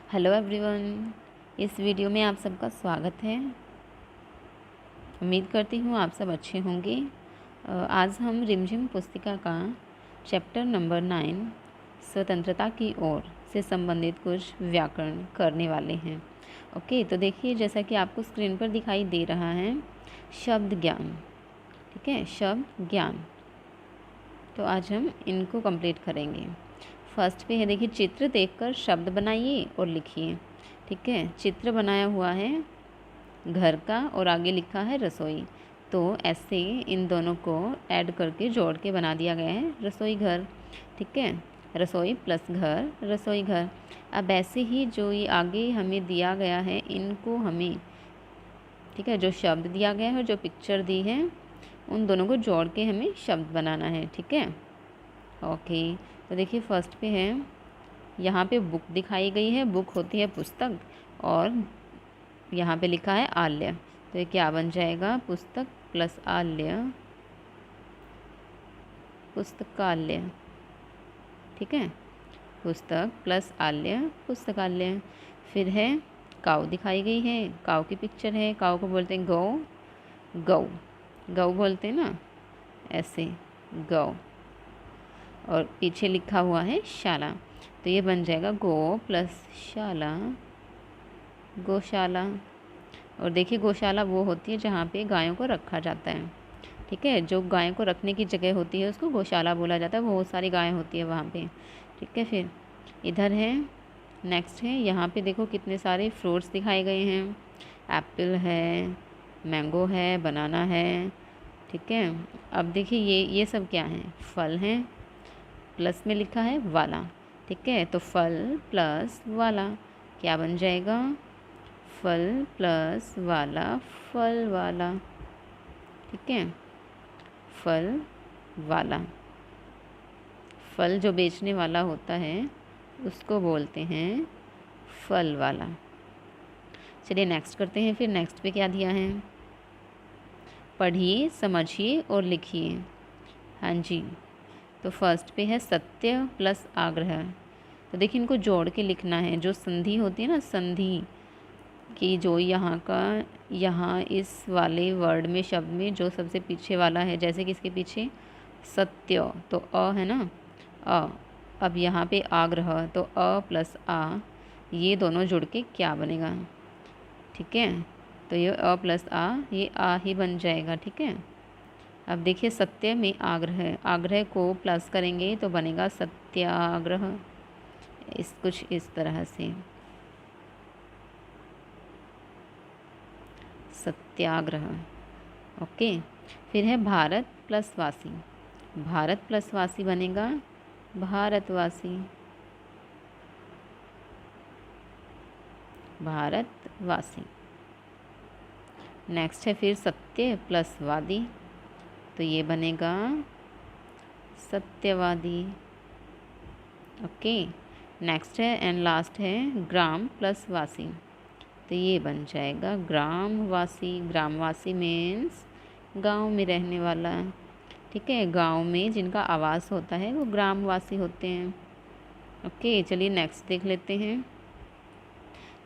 Hello everyone, इस video में आप सबका स्वागत है। उम्मीद करती हूँ आप सब अच्छे होंगे। आज हम रिमझिम पुस्तिका का चैप्टर नंबर 9 स्वतंत्रता की ओर से संबंधित कुछ व्याकरण करने वाले हैं। ओके, तो देखिए जैसा कि आपको स्क्रीन पर दिखाई दे रहा है शब्द ज्ञान। ठीक है, शब्द ज्ञान। तो आज हम इनको कंप्लीट करेंगे। फर्स्ट पे है, देखिए चित्र देखकर शब्द बनाइए और लिखिए। ठीक है, चित्र बनाया हुआ है घर का और आगे लिखा है रसोई। तो ऐसे इन दोनों को ऐड करके जोड़ के बना दिया गया है रसोई घर। ठीक है, रसोई प्लस घर, रसोई घर। अब ऐसे ही जो ये आगे हमें दिया गया है इनको हमें, ठीक है, जो शब्द दिया गया है और जो पिक्चर दी है उन दोनों को जोड़ के हमें शब्द बनाना है। ठीक है, ओके। तो देखिए फर्स्ट पे है, यहाँ पे बुक दिखाई गई है। बुक होती है पुस्तक और यहाँ पे लिखा है आल्य। तो ये क्या बन जाएगा? पुस्तक प्लस आल्य, पुस्तकालय। ठीक है, पुस्तक प्लस आल्य, पुस्तकालय। फिर है काऊ दिखाई गई है। काऊ की पिक्चर है। काऊ को बोलते हैं गौ, गौ, गौ बोलते हैं ना, ऐसे गौ। और पीछे लिखा हुआ है शाला। तो ये बन जाएगा गो प्लस शाला, गौशाला। और देखिए गौशाला वो होती है जहाँ पे गायों को रखा जाता है। ठीक है, जो गायों को रखने की जगह होती है उसको गौशाला बोला जाता है। बहुत सारी गायें होती है वहाँ पे। ठीक है, फिर इधर है, नेक्स्ट है, यहाँ पे देखो कितने सारे फ्रूट्स दिखाए गए हैं। एप्पल है, मैंगो है, बनाना है। ठीक है, अब देखिए ये सब क्या है? फल हैं, प्लस में लिखा है वाला। ठीक है, तो फल प्लस वाला क्या बन जाएगा? फल प्लस वाला, फल वाला। ठीक है, फल वाला। फल जो बेचने वाला होता है उसको बोलते हैं फल वाला। चलिए नेक्स्ट करते हैं। फिर नेक्स्ट पे क्या दिया है? पढ़िए, समझिए और लिखिए। हाँ जी, तो फर्स्ट पे है सत्य प्लस आग्रह। तो देखिए इनको जोड़ के लिखना है। जो संधि होती है ना, संधि की जो यहाँ इस वाले वर्ड में, शब्द में जो सबसे पीछे वाला है, जैसे कि इसके पीछे सत्य तो अ है ना, अ। अब यहाँ पे आग्रह तो अ प्लस आ, ये दोनों जुड़ के क्या बनेगा? ठीक है, तो ये अ प्लस आ, ये आ ही बन जाएगा। ठीक है, अब देखिए सत्य में आग्रह, आग्रह को प्लस करेंगे तो बनेगा सत्याग्रह। कुछ इस तरह से सत्याग्रह। ओके, फिर है भारत प्लस वासी। भारत प्लस वासी बनेगा भारतवासी, भारतवासी। नेक्स्ट है फिर सत्य प्लस वादी, तो ये बनेगा सत्यवादी। ओके, नेक्स्ट है एंड लास्ट है ग्राम प्लस वासी, तो ये बन जाएगा ग्रामवासी। ग्रामवासी मीन्स गांव में रहने वाला। ठीक है, गांव में जिनका आवास होता है वो ग्रामवासी होते हैं। ओके, चलिए नेक्स्ट देख लेते हैं।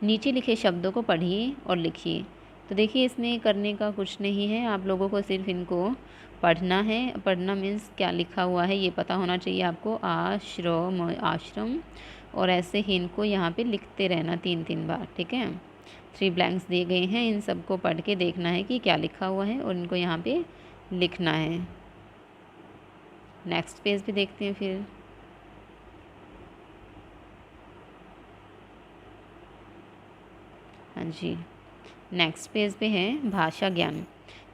नीचे लिखे शब्दों को पढ़िए और लिखिए। तो देखिए इसमें करने का कुछ नहीं है, आप लोगों को सिर्फ इनको पढ़ना है। पढ़ना मीन्स क्या लिखा हुआ है ये पता होना चाहिए आपको। आश्रम, आश्रम, और ऐसे ही इनको यहाँ पे लिखते रहना 3-3 बार। ठीक है, 3 ब्लैंक्स दिए गए हैं, इन सबको पढ़ के देखना है कि क्या लिखा हुआ है और इनको यहाँ पे लिखना है। नेक्स्ट पेज पे देखते हैं फिर। हाँ जी, नेक्स्ट पेज पे है भाषा ज्ञान।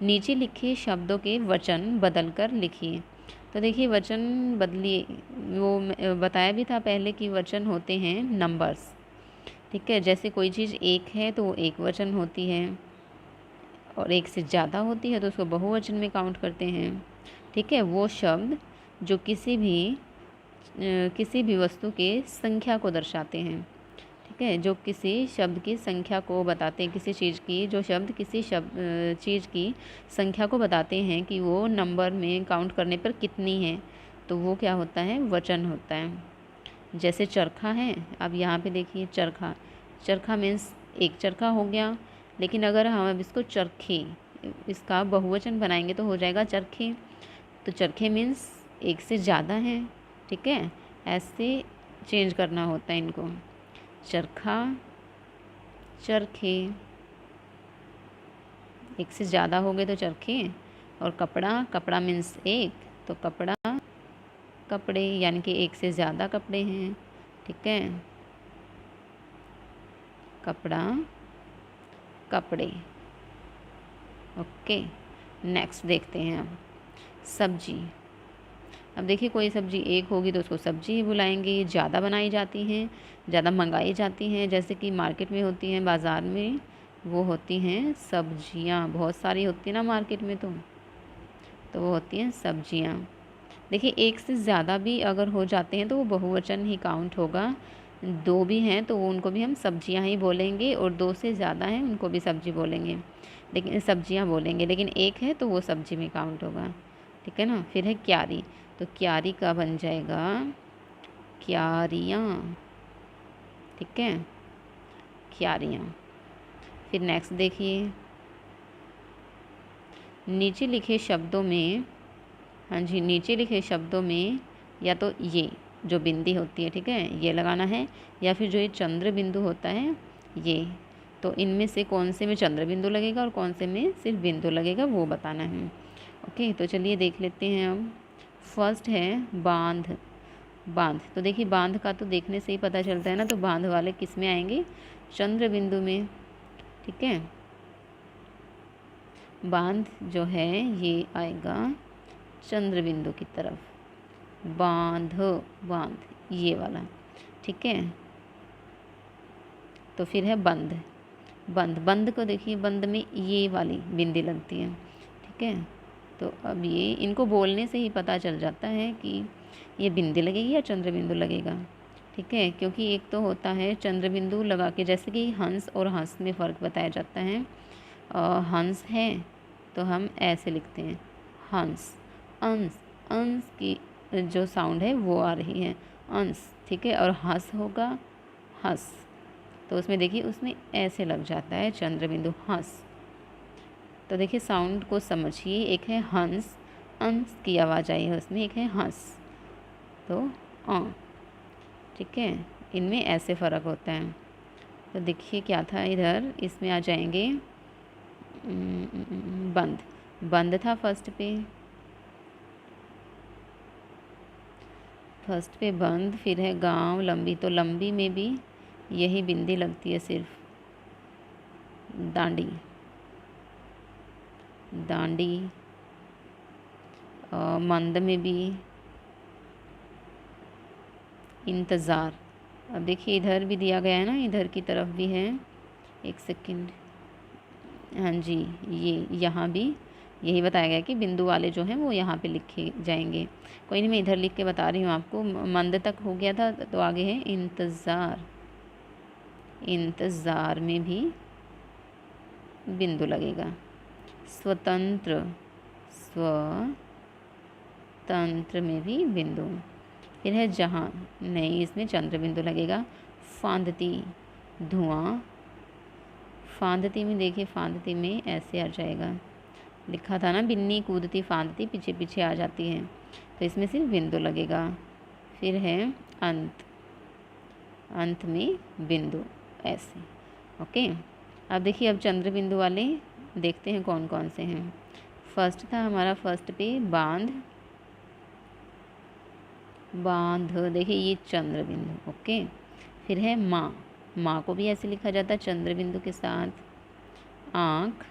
नीचे लिखे शब्दों के वचन बदलकर लिखिए। तो देखिए वचन बदलिए, वो बताया भी था पहले कि वचन होते हैं नंबर्स। ठीक है, जैसे कोई चीज़ एक है तो वो एक वचन होती है, और एक से ज़्यादा होती है तो उसको बहुवचन में काउंट करते हैं। ठीक है, वो शब्द जो किसी भी वस्तु के संख्या को दर्शाते हैं। ठीक है, जो किसी शब्द की संख्या को बताते हैं, किसी चीज़ की, जो शब्द किसी चीज़ की संख्या को बताते हैं कि वो नंबर में काउंट करने पर कितनी है, तो वो क्या होता है? वचन होता है। जैसे चरखा है, अब यहाँ पे देखिए चरखा, चरखा मीन्स एक चरखा हो गया, लेकिन अगर हम अब इसको चरखे, इसका बहुवचन बनाएंगे तो हो जाएगा चरखे। तो चरखे मीन्स एक से ज़्यादा हैं, ठीक है, ऐसे चेंज करना होता है इनको। चरखा, चरखे, एक से ज़्यादा हो गए तो चरखे। और कपड़ा, कपड़ा मीन्स एक, तो कपड़ा, कपड़े, यानी कि एक से ज़्यादा कपड़े हैं, ठीक है, कपड़ा, कपड़े। ओके, नेक्स्ट देखते हैं अब सब्जी। अब देखिए कोई सब्जी एक होगी तो उसको सब्जी ही बुलाएंगे। ज़्यादा बनाई जाती हैं, ज़्यादा मंगाई जाती हैं, जैसे कि मार्केट में होती हैं, बाज़ार में, वो होती हैं सब्जियां। बहुत सारी होती हैं ना मार्केट में, तो वो होती हैं सब्जियां। देखिए एक से ज़्यादा भी अगर हो जाते हैं तो वो बहुवचन ही काउंट होगा। दो भी हैं तो वो उनको भी हम सब्जियां ही बोलेंगे, और दो से ज़्यादा हैं उनको भी सब्जी बोलेंगे, लेकिन सब्जियां बोलेंगे, लेकिन एक है तो वो सब्जी में काउंट होगा, ठीक है ना। फिर है क्यारी, तो क्यारी का बन जाएगा क्यारियाँ, ठीक है, क्यारियाँ। फिर नेक्स्ट देखिए, नीचे लिखे शब्दों में, हाँ जी, नीचे लिखे शब्दों में या तो ये जो बिंदी होती है, ठीक है, ये लगाना है, या फिर जो ये चंद्र बिंदु होता है ये, तो इनमें से कौन से में चंद्र बिंदु लगेगा और कौन से में सिर्फ बिंदु लगेगा वो बताना है। ओके, तो चलिए देख लेते हैं अब। फर्स्ट है बांध। बांध, तो देखिए बांध का तो देखने से ही पता चलता है ना, तो बांध वाले किस में आएंगे, चंद्र बिंदु में, ठीक है। बांध जो है ये आएगा चंद्र बिंदु की तरफ, बांध, बांध ये वाला, ठीक है। तो फिर है बंद। बंद, बंद को देखिए, बंद में ये वाली बिंदी लगती है, ठीक है। तो अब ये इनको बोलने से ही पता चल जाता है कि ये बिंदी लगेगी या चंद्र बिंदु लगेगा, ठीक है, क्योंकि एक तो होता है चंद्र बिंदु लगा के, जैसे कि हंस और हंस में फ़र्क बताया जाता है। हंस है तो हम ऐसे लिखते हैं हंस, अंस, अंस की जो साउंड है वो आ रही है अंस, ठीक है। और हंस होगा हंस, तो उसमें देखिए उसमें ऐसे लग जाता है चंद्र बिंदु हंस। तो देखिए साउंड को समझिए, एक है हंस, अंस की आवाज़ आई है उसमें, एक है हंस, तो ठीक है, इनमें ऐसे फ़र्क होता है। तो देखिए क्या था इधर, इसमें आ जाएंगे बंद। बंद था फर्स्ट पे बंद। फिर है गांव, लंबी, तो लंबी में भी यही बिंदी लगती है सिर्फ, दांडी, दांडी। मंद में भी इंतज़ार। अब देखिए इधर भी दिया गया है ना, इधर की तरफ भी है, एक सेकंड, हाँ जी, ये यहाँ भी यही बताया गया कि बिंदु वाले जो हैं वो यहाँ पे लिखे जाएंगे। कोई नहीं, मैं इधर लिख के बता रही हूँ आपको। मंद तक हो गया था, तो आगे है इंतज़ार। इंतज़ार में भी बिंदु लगेगा। स्वतंत्र, स्वतंत्र में भी बिंदु। फिर है जहाँ, नहीं, इसमें चंद्र बिंदु लगेगा। फांदती, धुआं, फांदती में देखिए, फांदती में ऐसे आ जाएगा, लिखा था ना बिन्नी कूदती फांदती, पीछे पीछे आ जाती है, तो इसमें सिर्फ बिंदु लगेगा। फिर है अंत, अंत में बिंदु, ऐसे। ओके, अब देखिए अब चंद्र बिंदु वाले देखते हैं कौन कौन से हैं। फर्स्ट था हमारा, फर्स्ट पे बांध, बांध, देखिए ये चंद्र बिंदु, ओके। फिर है माँ, माँ को भी ऐसे लिखा जाता है चंद्र बिंदु के साथ। आँख,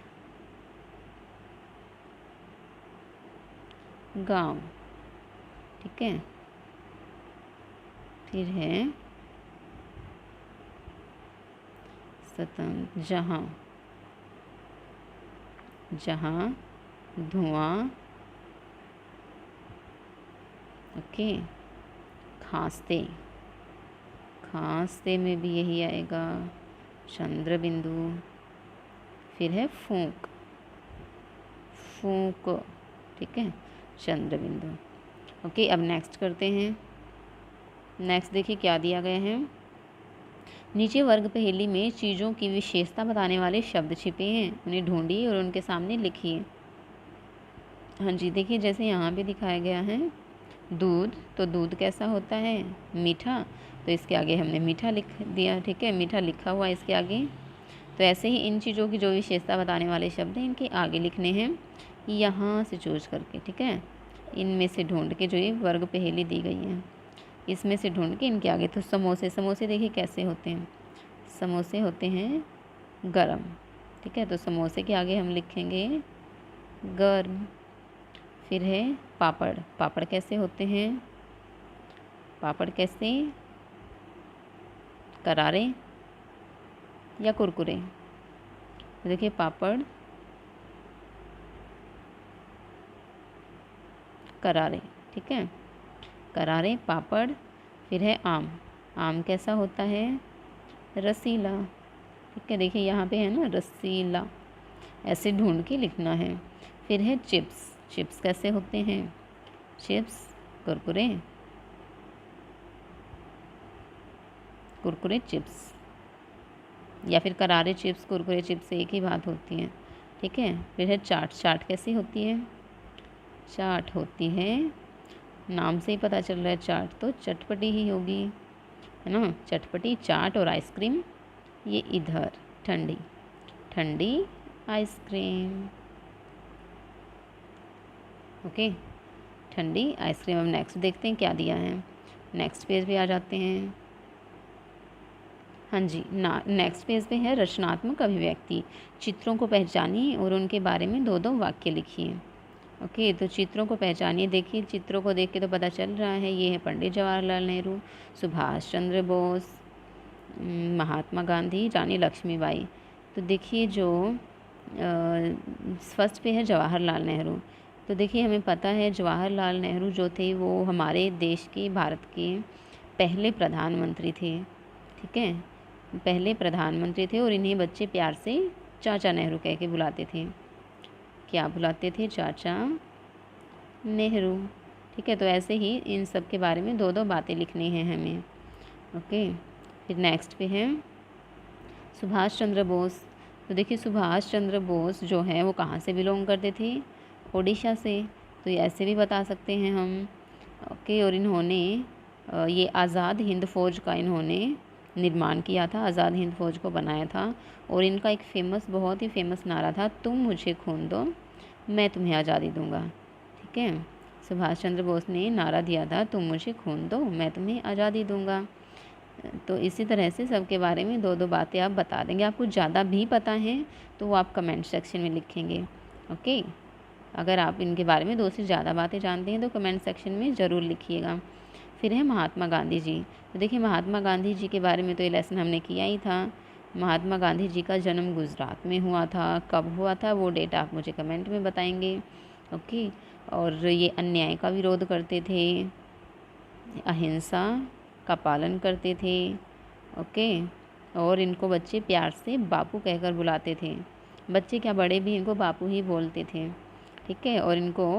गांव, ठीक है। फिर है स्वतंत्र, जहाँ, जहाँ, धुआं, ओके। खांसते, खांसते में भी यही आएगा चंद्र बिंदु। फिर है फूंक, फूंक, ठीक है, चंद्र बिंदु। ओके, अब नेक्स्ट करते हैं। नेक्स्ट देखिए क्या दिया गया है। नीचे वर्ग पहेली में चीज़ों की विशेषता बताने वाले शब्द छिपे हैं, उन्हें ढूंढिए और उनके सामने लिखिए। हाँ जी, देखिए जैसे यहाँ पे दिखाया गया है दूध, तो दूध कैसा होता है? मीठा। तो इसके आगे हमने मीठा लिख दिया, ठीक है, मीठा लिखा हुआ है इसके आगे। तो ऐसे ही इन चीज़ों की जो विशेषता बताने वाले शब्द हैं इनके आगे लिखने हैं यहाँ से चूज करके, ठीक है। इनमें से ढूंढ के, जो ये वर्ग पहेली दी गई है इसमें से ढूंढ के इनके आगे। तो समोसे, समोसे देखिए कैसे होते हैं, समोसे होते हैं गरम, ठीक है। तो समोसे के आगे हम लिखेंगे गर्म। फिर है पापड़, पापड़ कैसे होते हैं? पापड़ कैसे? करारे या कुरकुरे? देखिए पापड़ करारे, ठीक है, करारे पापड़। फिर है आम, आम कैसा होता है? रसीला, ठीक है। देखिए यहाँ पे है ना रसीला, ऐसे ढूंढ के लिखना है। फिर है चिप्स, चिप्स कैसे होते हैं? चिप्स कुरकुरे, कुरकुरे चिप्स, या फिर करारे चिप्स कुरकुरे चिप्स एक ही बात होती है, ठीक है। फिर है चाट, चाट कैसी होती है? चाट होती है, नाम से ही पता चल रहा है चाट तो चटपटी ही होगी, है ना, चटपटी। चाट और आइसक्रीम ये इधर, ठंडी, ठंडी आइसक्रीम, ओके, ठंडी आइसक्रीम। अब नेक्स्ट देखते हैं क्या दिया है, नेक्स्ट पेज पे आ जाते हैं। हाँ जी, नेक्स्ट पेज पे है रचनात्मक अभिव्यक्ति। चित्रों को पहचानिए और उनके बारे में 2-2 वाक्य लिखिए। ओके, तो चित्रों को पहचानिए। देखिए चित्रों को देख के तो पता चल रहा है ये है पंडित जवाहरलाल नेहरू, सुभाष चंद्र बोस, महात्मा गांधी, रानी लक्ष्मीबाई। तो देखिए जो फर्स्ट पे है जवाहरलाल नेहरू। तो देखिए हमें पता है जवाहरलाल नेहरू जो थे वो हमारे देश के, भारत के पहले प्रधानमंत्री थे, ठीक है, पहले प्रधानमंत्री थे। और इन्हें बच्चे प्यार से चाचा नेहरू कह के बुलाते थे। क्या बुलाते थे? चाचा नेहरू, ठीक है। तो ऐसे ही इन सब के बारे में 2-2 बातें लिखनी हैं हमें, ओके। फिर नेक्स्ट पे है सुभाष चंद्र बोस। तो देखिए सुभाष चंद्र बोस जो है वो कहाँ से बिलोंग करते थे? ओडिशा से। तो ऐसे भी बता सकते हैं हम, ओके। और इन्होंने ये आज़ाद हिंद फ़ौज का इन्होंने निर्माण किया था, आज़ाद हिंद फ़ौज को बनाया था। और इनका एक फेमस, बहुत ही फेमस नारा था, तुम मुझे खून दो मैं तुम्हें आज़ादी दूंगा, ठीक है। सुभाष चंद्र बोस ने नारा दिया था, तुम मुझे खून दो मैं तुम्हें आज़ादी दूंगा। तो इसी तरह से सबके बारे में 2-2 बातें आप बता देंगे। आपको ज़्यादा भी पता है तो वो आप कमेंट सेक्शन में लिखेंगे, ओके। अगर आप इनके बारे में 2 से ज़्यादा बातें जानते हैं तो कमेंट सेक्शन में ज़रूर लिखिएगा। फिर है महात्मा गांधी जी। तो देखिए महात्मा गांधी जी के बारे में तो ये लेसन हमने किया ही था। महात्मा गांधी जी का जन्म गुजरात में हुआ था, कब हुआ था वो डेट आप मुझे कमेंट में बताएंगे, ओके। और ये अन्याय का विरोध करते थे, अहिंसा का पालन करते थे, ओके। और इनको बच्चे प्यार से बापू कहकर बुलाते थे, बच्चे क्या बड़े भी इनको बापू ही बोलते थे, ठीक है। और इनको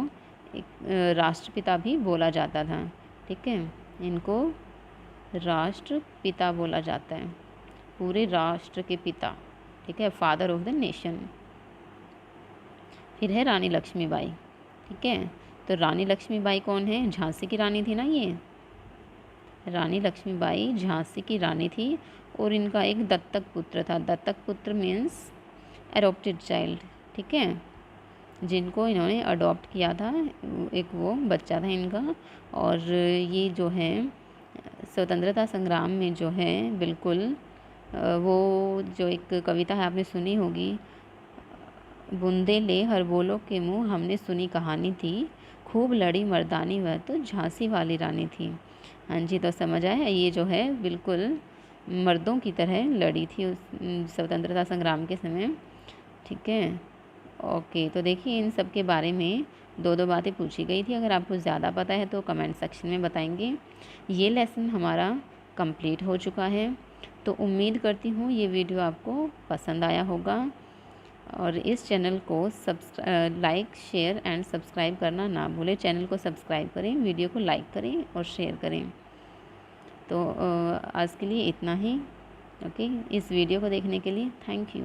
एक राष्ट्रपिता भी बोला जाता था, ठीक है, इनको राष्ट्रपिता बोला जाता है, पूरे राष्ट्र के पिता, ठीक है, फादर ऑफ द नेशन। फिर है रानी लक्ष्मीबाई, ठीक है। तो रानी लक्ष्मीबाई कौन है? झांसी की रानी थी ना ये, रानी लक्ष्मीबाई झांसी की रानी थी। और इनका एक दत्तक पुत्र था, दत्तक पुत्र मीन्स एडॉप्टेड चाइल्ड, ठीक है, जिनको इन्होंने अडॉप्ट किया था, एक वो बच्चा था इनका। और ये जो है स्वतंत्रता संग्राम में जो है बिल्कुल वो जो एक कविता है आपने सुनी होगी, बूंदे ले हर बोलो के मुँह हमने सुनी कहानी थी, खूब लड़ी मर्दानी वह तो झांसी वाली रानी थी। हाँ जी, तो समझ आया, ये जो है बिल्कुल मर्दों की तरह लड़ी थी उस स्वतंत्रता संग्राम के समय, ठीक है, ओके। तो देखिए इन सब के बारे में 2-2 बातें पूछी गई थी। अगर आपको ज़्यादा पता है तो कमेंट सेक्शन में बताएंगे। ये लेसन हमारा कंप्लीट हो चुका है। तो उम्मीद करती हूँ ये वीडियो आपको पसंद आया होगा। और इस चैनल को लाइक, शेयर एंड सब्सक्राइब करना ना भूलें। चैनल को सब्सक्राइब करें, वीडियो को लाइक करें और शेयर करें। तो आज के लिए इतना ही। ओके, इस वीडियो को देखने के लिए थैंक यू।